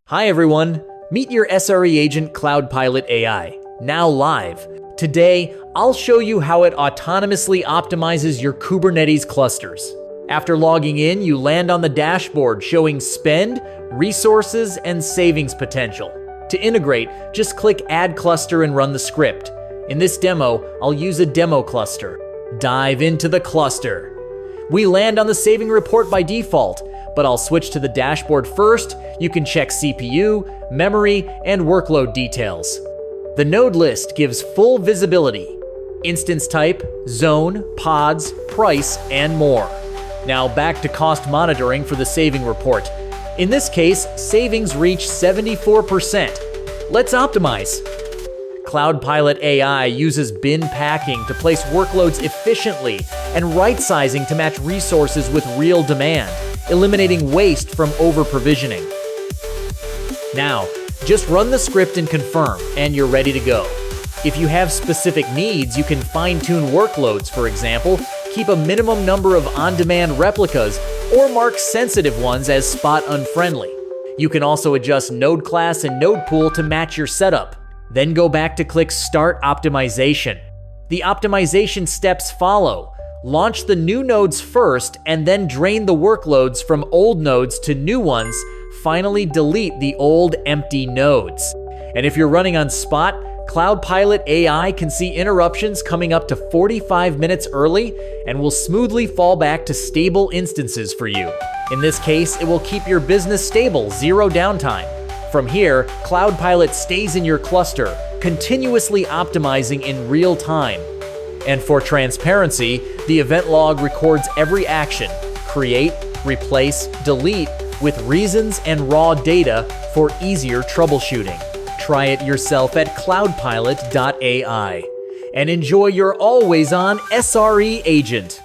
Hi everyone, meet your SRE Agent CloudPilot AI, now live. Today, I'll show you how it autonomously optimizes your Kubernetes clusters. After logging in, you land on the dashboard showing spend, resources, and savings potential. To integrate, just click Add Cluster and run the script. In this demo, I'll use a demo cluster. Dive into the cluster. We land on the saving report by default, but I'll switch to the dashboard first. You can check CPU, memory, and workload details. The node list gives full visibility: instance type, zone, pods, price, and more. Now back to cost monitoring for the saving report. In this case, savings reach 74%. Let's optimize. CloudPilot AI uses bin packing to place workloads efficiently and rightsizing to match resources with real demand, eliminating waste from overprovisioning. Now, just run the script and confirm, and you're ready to go. If you have specific needs, you can fine-tune workloads, for example, keep a minimum number of on-demand replicas, or mark sensitive ones as spot unfriendly. You can also adjust node class and node pool to match your setup. Then go back to click Start Optimization. The optimization steps follow. Launch the new nodes first and then drain the workloads from old nodes to new ones. Finally, delete the old empty nodes. And if you're running on Spot, CloudPilot AI can see interruptions coming up to 45 minutes early and will smoothly fall back to stable instances for you. In this case, it will keep your business stable, zero downtime. From here, CloudPilot stays in your cluster, continuously optimizing in real time. And for transparency, the event log records every action: create, replace, delete, with reasons and raw data for easier troubleshooting. Try it yourself at cloudpilot.ai and enjoy your always-on SRE agent.